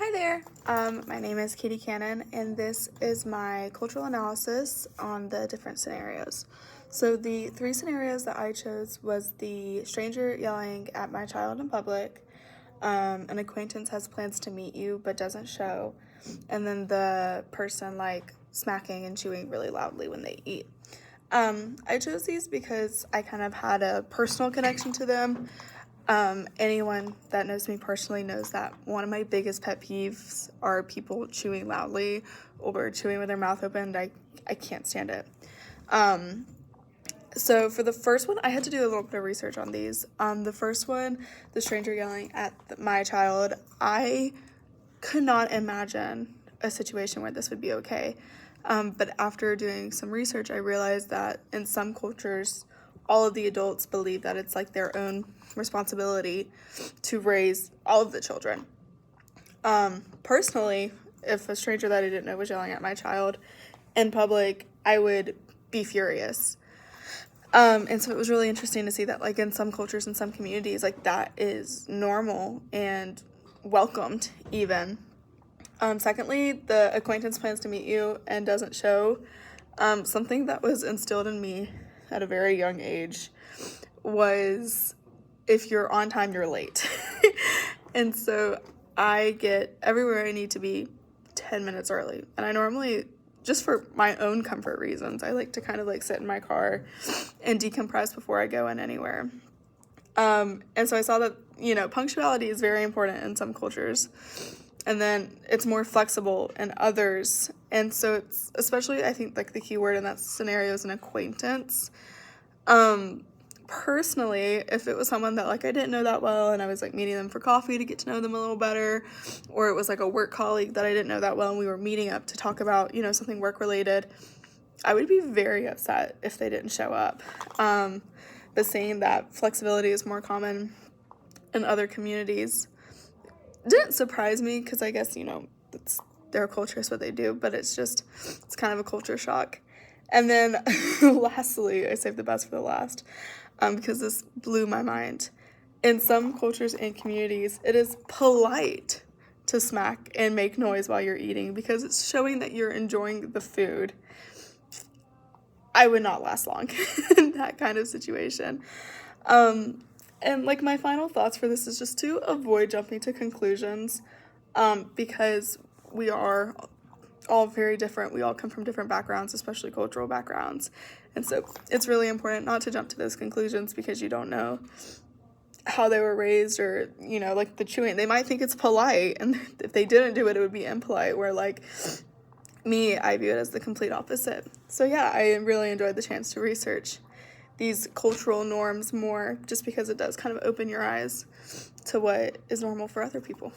Hi there. My name is Katie Cannon, and this is my cultural analysis on the different scenarios. So the three scenarios that I chose was the stranger yelling at my child in public, an acquaintance has plans to meet you but doesn't show, and then the person like smacking and chewing really loudly when they eat. I chose these because I kind of had a personal connection to them. Anyone that knows me personally knows that one of my biggest pet peeves are people chewing loudly or chewing with their mouth open. I can't stand it. So for the first one, I had to do a little bit of research on these. The first one, the stranger yelling at my child, I could not imagine a situation where this would be okay. But after doing some research, I realized that in some cultures, all of the adults believe that it's like their own responsibility to raise all of the children. Personally, if a stranger that I didn't know was yelling at my child in public, I would be furious. And so it was really interesting to see that, like, in some cultures and some communities, like, that is normal and welcomed, even. Secondly, the acquaintance plans to meet you and doesn't show. Something that was instilled in me at a very young age was if you're on time, you're late. And so I get everywhere I need to be 10 minutes early. And I normally, just for my own comfort reasons, I like to kind of like sit in my car and decompress before I go in anywhere. And so I saw that, punctuality is very important in some cultures. And then it's more flexible in others. And so it's, especially, I think, like, the key word in that scenario is an acquaintance. Personally, if it was someone that, like, I didn't know that well and I was, like, meeting them for coffee to get to know them a little better, or it was, like, a work colleague that I didn't know that well and we were meeting up to talk about, something work-related, I would be very upset if they didn't show up. But saying that flexibility is more common in other communities didn't surprise me because I guess, it's their culture, is what they do, but it's kind of a culture shock. And then lastly, I saved the best for the last, because this blew my mind. In some cultures and communities, it is polite to smack and make noise while you're eating because it's showing that you're enjoying the food. I would not last long in that kind of situation. And, like, my final thoughts for this is just to avoid jumping to conclusions, because we are all very different. We all come from different backgrounds, especially cultural backgrounds. And so it's really important not to jump to those conclusions because you don't know how they were raised or, like the chewing. They might think it's polite, and if they didn't do it, it would be impolite, where, like, me, I view it as the complete opposite. So yeah, I really enjoyed the chance to research these cultural norms more, just because it does kind of open your eyes to what is normal for other people.